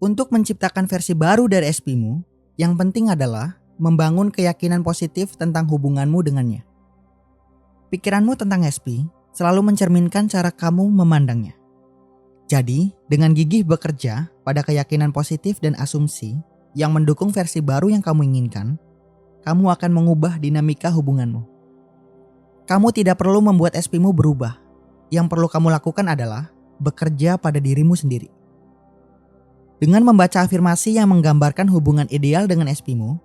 Untuk menciptakan versi baru dari SP-mu, yang penting adalah membangun keyakinan positif tentang hubunganmu dengannya. Pikiranmu tentang SP selalu mencerminkan cara kamu memandangnya. Jadi, dengan gigih bekerja pada keyakinan positif dan asumsi yang mendukung versi baru yang kamu inginkan, kamu akan mengubah dinamika hubunganmu. Kamu tidak perlu membuat SP-mu berubah. Yang perlu kamu lakukan adalah bekerja pada dirimu sendiri. Dengan membaca afirmasi yang menggambarkan hubungan ideal dengan SP-mu,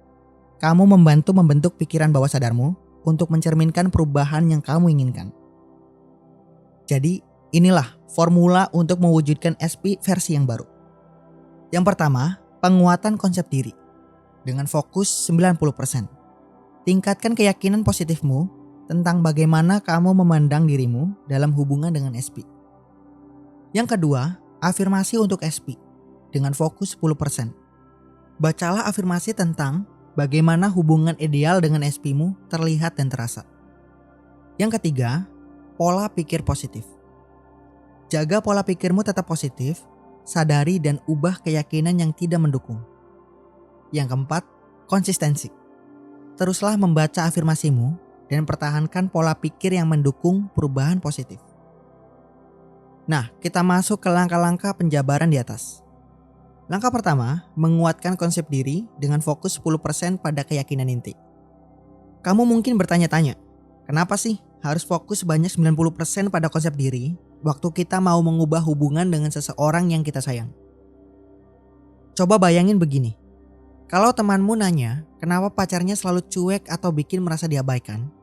kamu membantu membentuk pikiran bawah sadarmu untuk mencerminkan perubahan yang kamu inginkan. Jadi, inilah formula untuk mewujudkan SP versi yang baru. Yang pertama, penguatan konsep diri dengan fokus 90%. Tingkatkan keyakinan positifmu tentang bagaimana kamu memandang dirimu dalam hubungan dengan SP. Yang kedua, afirmasi untuk SP dengan fokus 10%. Bacalah afirmasi tentang bagaimana hubungan ideal dengan SP-mu terlihat dan terasa. Yang ketiga, pola pikir positif. Jaga pola pikirmu tetap positif, sadari dan ubah keyakinan yang tidak mendukung. Yang keempat, konsistensi. Teruslah membaca afirmasimu dan pertahankan pola pikir yang mendukung perubahan positif. Nah, kita masuk ke langkah-langkah penjabaran di atas. Langkah pertama, menguatkan konsep diri dengan fokus 10% pada keyakinan inti. Kamu mungkin bertanya-tanya, kenapa sih harus fokus sebanyak 90% pada konsep diri waktu kita mau mengubah hubungan dengan seseorang yang kita sayang? Coba bayangin begini, kalau temanmu nanya kenapa pacarnya selalu cuek atau bikin merasa diabaikan,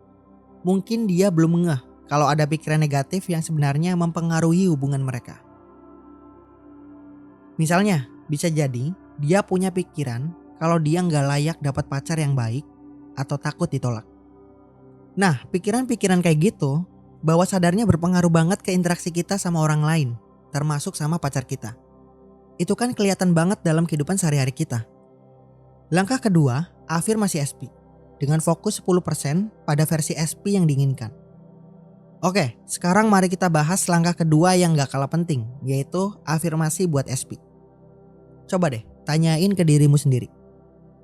mungkin dia belum ngeh kalau ada pikiran negatif yang sebenarnya mempengaruhi hubungan mereka. Misalnya, bisa jadi dia punya pikiran kalau dia nggak layak dapat pacar yang baik atau takut ditolak. Nah, pikiran-pikiran kayak gitu, bawah sadarnya berpengaruh banget ke interaksi kita sama orang lain, termasuk sama pacar kita. Itu kan kelihatan banget dalam kehidupan sehari-hari kita. Langkah kedua, afirmasi SP dengan fokus 10% pada versi SP yang diinginkan. Oke, sekarang mari kita bahas langkah kedua yang gak kalah penting, yaitu afirmasi buat SP. Coba deh, tanyain ke dirimu sendiri.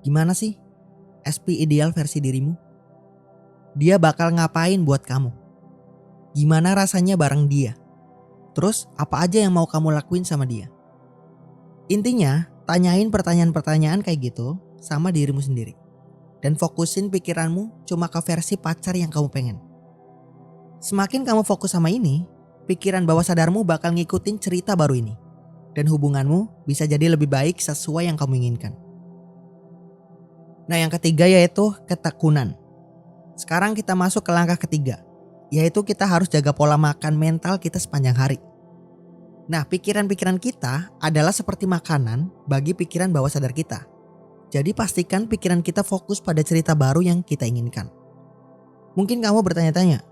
Gimana sih SP ideal versi dirimu? Dia bakal ngapain buat kamu? Gimana rasanya bareng dia? Terus apa aja yang mau kamu lakuin sama dia? Intinya, tanyain pertanyaan-pertanyaan kayak gitu sama dirimu sendiri. Dan fokusin pikiranmu cuma ke versi pacar yang kamu pengen. Semakin kamu fokus sama ini, pikiran bawah sadarmu bakal ngikutin cerita baru ini. Dan hubunganmu bisa jadi lebih baik sesuai yang kamu inginkan. Nah, yang ketiga yaitu ketekunan. Sekarang kita masuk ke langkah ketiga, yaitu kita harus jaga pola makan mental kita sepanjang hari. Nah, pikiran-pikiran kita adalah seperti makanan bagi pikiran bawah sadar kita. Jadi pastikan pikiran kita fokus pada cerita baru yang kita inginkan. Mungkin kamu bertanya-tanya,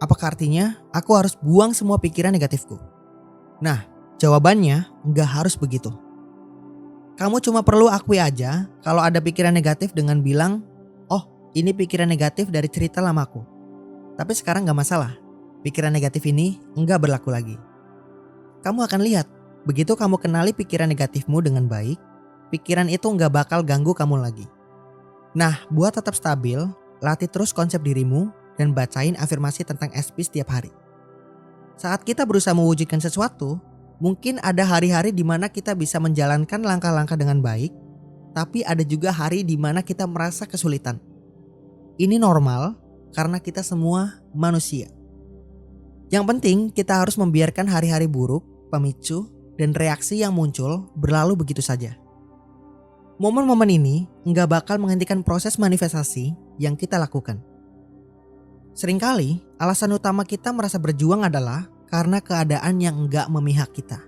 apakah artinya aku harus buang semua pikiran negatifku? Nah, jawabannya nggak harus begitu. Kamu cuma perlu akui aja kalau ada pikiran negatif dengan bilang, oh ini pikiran negatif dari cerita lamaku. Tapi sekarang gak masalah, pikiran negatif ini nggak berlaku lagi. Kamu akan lihat, begitu kamu kenali pikiran negatifmu dengan baik, pikiran itu nggak bakal ganggu kamu lagi. Nah, buat tetap stabil, latih terus konsep dirimu dan bacain afirmasi tentang SP setiap hari. Saat kita berusaha mewujudkan sesuatu, mungkin ada hari-hari di mana kita bisa menjalankan langkah-langkah dengan baik, tapi ada juga hari di mana kita merasa kesulitan. Ini normal karena kita semua manusia. Yang penting kita harus membiarkan hari-hari buruk, pemicu, dan reaksi yang muncul berlalu begitu saja. Momen-momen ini nggak bakal menghentikan proses manifestasi yang kita lakukan. Seringkali alasan utama kita merasa berjuang adalah karena keadaan yang enggak memihak kita.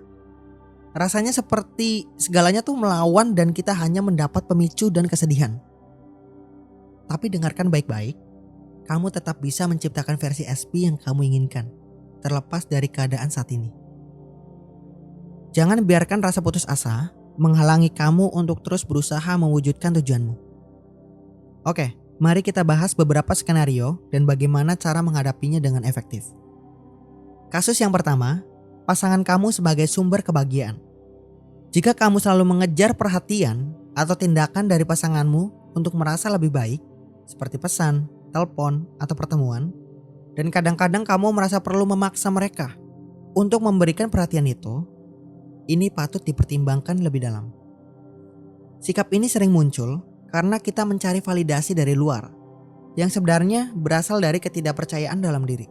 Rasanya seperti segalanya tuh melawan dan kita hanya mendapat pemicu dan kesedihan. Tapi dengarkan baik-baik, kamu tetap bisa menciptakan versi SP yang kamu inginkan, terlepas dari keadaan saat ini. Jangan biarkan rasa putus asa menghalangi kamu untuk terus berusaha mewujudkan tujuanmu. Oke, mari kita bahas beberapa skenario dan bagaimana cara menghadapinya dengan efektif. Kasus yang pertama, pasangan kamu sebagai sumber kebahagiaan. Jika kamu selalu mengejar perhatian atau tindakan dari pasanganmu untuk merasa lebih baik, seperti pesan, telepon, atau pertemuan, dan kadang-kadang kamu merasa perlu memaksa mereka untuk memberikan perhatian itu, ini patut dipertimbangkan lebih dalam. Sikap ini sering muncul karena kita mencari validasi dari luar, yang sebenarnya berasal dari ketidakpercayaan dalam diri.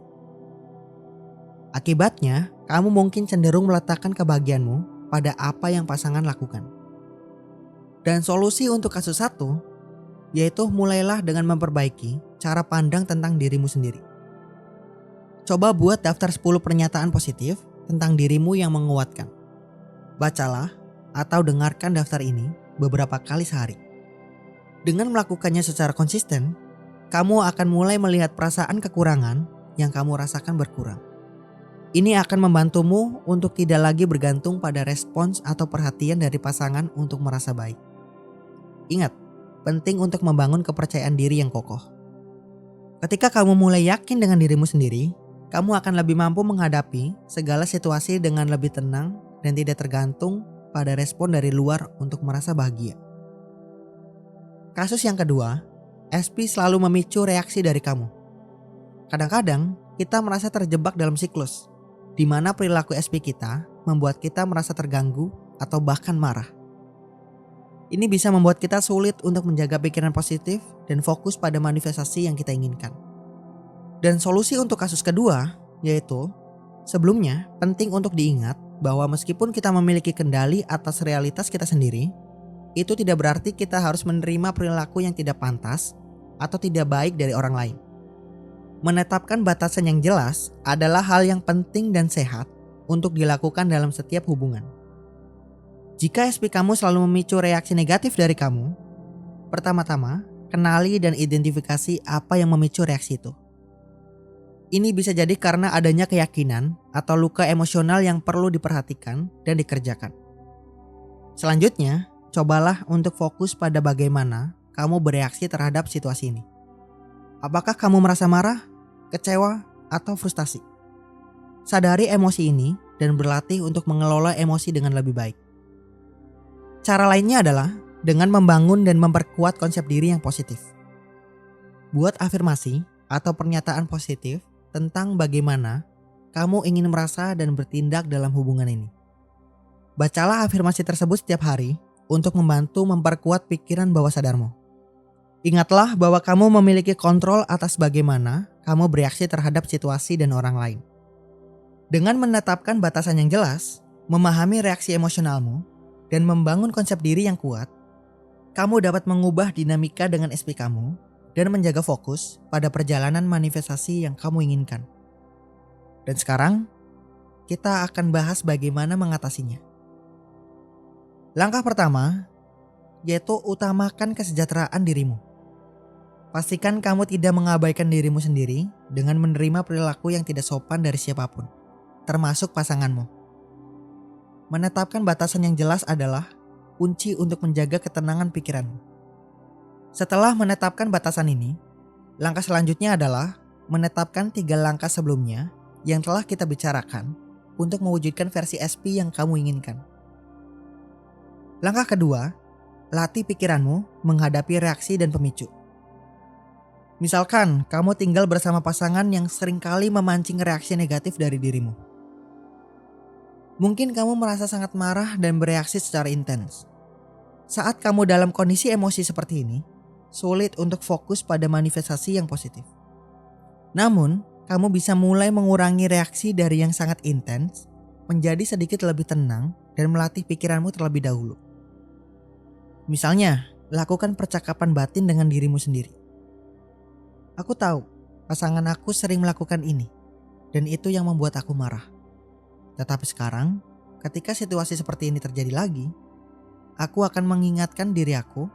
Akibatnya, kamu mungkin cenderung meletakkan kebahagiaanmu pada apa yang pasangan lakukan. Dan solusi untuk kasus satu, yaitu mulailah dengan memperbaiki cara pandang tentang dirimu sendiri. Coba buat daftar 10 pernyataan positif tentang dirimu yang menguatkan. Bacalah atau dengarkan daftar ini beberapa kali sehari. Dengan melakukannya secara konsisten, kamu akan mulai melihat perasaan kekurangan yang kamu rasakan berkurang. Ini akan membantumu untuk tidak lagi bergantung pada respons atau perhatian dari pasangan untuk merasa baik. Ingat, penting untuk membangun kepercayaan diri yang kokoh. Ketika kamu mulai yakin dengan dirimu sendiri, kamu akan lebih mampu menghadapi segala situasi dengan lebih tenang dan tidak tergantung pada respon dari luar untuk merasa bahagia. Kasus yang kedua, SP selalu memicu reaksi dari kamu. Kadang-kadang kita merasa terjebak dalam siklus, di mana perilaku SP kita membuat kita merasa terganggu atau bahkan marah. Ini bisa membuat kita sulit untuk menjaga pikiran positif dan fokus pada manifestasi yang kita inginkan. Dan solusi untuk kasus kedua, yaitu sebelumnya penting untuk diingat bahwa meskipun kita memiliki kendali atas realitas kita sendiri, itu tidak berarti kita harus menerima perilaku yang tidak pantas atau tidak baik dari orang lain. Menetapkan batasan yang jelas adalah hal yang penting dan sehat untuk dilakukan dalam setiap hubungan. Jika SP kamu selalu memicu reaksi negatif dari kamu, pertama-tama kenali dan identifikasi apa yang memicu reaksi itu. Ini bisa jadi karena adanya keyakinan atau luka emosional yang perlu diperhatikan dan dikerjakan. Selanjutnya, cobalah untuk fokus pada bagaimana kamu bereaksi terhadap situasi ini. Apakah kamu merasa marah, kecewa, atau frustasi? Sadari emosi ini dan berlatih untuk mengelola emosi dengan lebih baik. Cara lainnya adalah dengan membangun dan memperkuat konsep diri yang positif. Buat afirmasi atau pernyataan positif tentang bagaimana kamu ingin merasa dan bertindak dalam hubungan ini. Bacalah afirmasi tersebut setiap hari untuk membantu memperkuat pikiran bawah sadarmu. Ingatlah bahwa kamu memiliki kontrol atas bagaimana kamu bereaksi terhadap situasi dan orang lain. Dengan menetapkan batasan yang jelas, memahami reaksi emosionalmu, dan membangun konsep diri yang kuat, kamu dapat mengubah dinamika dengan SP kamu dan menjaga fokus pada perjalanan manifestasi yang kamu inginkan. Dan sekarang, kita akan bahas bagaimana mengatasinya. Langkah pertama, yaitu utamakan kesejahteraan dirimu. Pastikan kamu tidak mengabaikan dirimu sendiri dengan menerima perilaku yang tidak sopan dari siapapun, termasuk pasanganmu. Menetapkan batasan yang jelas adalah kunci untuk menjaga ketenangan pikiranmu. Setelah menetapkan batasan ini, langkah selanjutnya adalah menetapkan 3 langkah sebelumnya yang telah kita bicarakan untuk mewujudkan versi SP yang kamu inginkan. Langkah kedua, latih pikiranmu menghadapi reaksi dan pemicu. Misalkan kamu tinggal bersama pasangan yang seringkali memancing reaksi negatif dari dirimu. Mungkin kamu merasa sangat marah dan bereaksi secara intens. Saat kamu dalam kondisi emosi seperti ini, sulit untuk fokus pada manifestasi yang positif. Namun, kamu bisa mulai mengurangi reaksi dari yang sangat intens menjadi sedikit lebih tenang dan melatih pikiranmu terlebih dahulu. Misalnya, lakukan percakapan batin dengan dirimu sendiri. Aku tahu, pasangan aku sering melakukan ini, dan itu yang membuat aku marah. Tetapi sekarang, ketika situasi seperti ini terjadi lagi, aku akan mengingatkan diri aku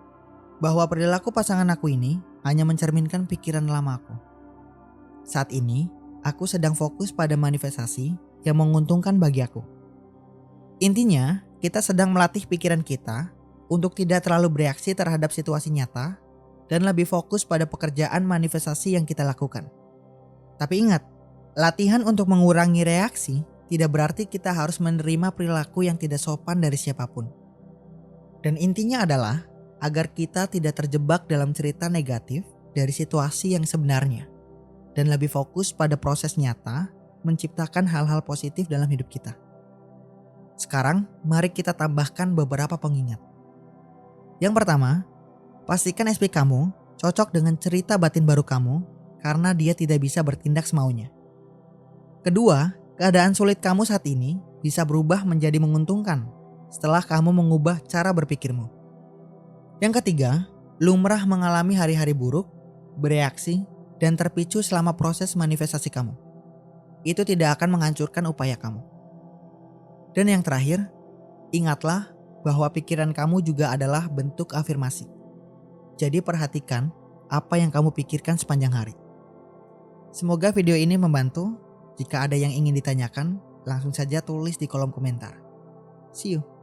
bahwa perilaku pasangan aku ini hanya mencerminkan pikiran lama aku. Saat ini, aku sedang fokus pada manifestasi yang menguntungkan bagi aku. Intinya, kita sedang melatih pikiran kita untuk tidak terlalu bereaksi terhadap situasi nyata dan lebih fokus pada pekerjaan manifestasi yang kita lakukan. Tapi ingat, latihan untuk mengurangi reaksi tidak berarti kita harus menerima perilaku yang tidak sopan dari siapapun. Dan intinya adalah agar kita tidak terjebak dalam cerita negatif dari situasi yang sebenarnya dan lebih fokus pada proses nyata menciptakan hal-hal positif dalam hidup kita. Sekarang, mari kita tambahkan beberapa pengingat. Yang pertama, pastikan SP kamu cocok dengan cerita batin baru kamu karena dia tidak bisa bertindak semaunya. Kedua, keadaan sulit kamu saat ini bisa berubah menjadi menguntungkan setelah kamu mengubah cara berpikirmu. Yang ketiga, lumrah mengalami hari-hari buruk, bereaksi, dan terpicu selama proses manifestasi kamu. Itu tidak akan menghancurkan upaya kamu. Dan yang terakhir, ingatlah bahwa pikiran kamu juga adalah bentuk afirmasi. Jadi perhatikan apa yang kamu pikirkan sepanjang hari. Semoga video ini membantu. Jika ada yang ingin ditanyakan, langsung saja tulis di kolom komentar. See you.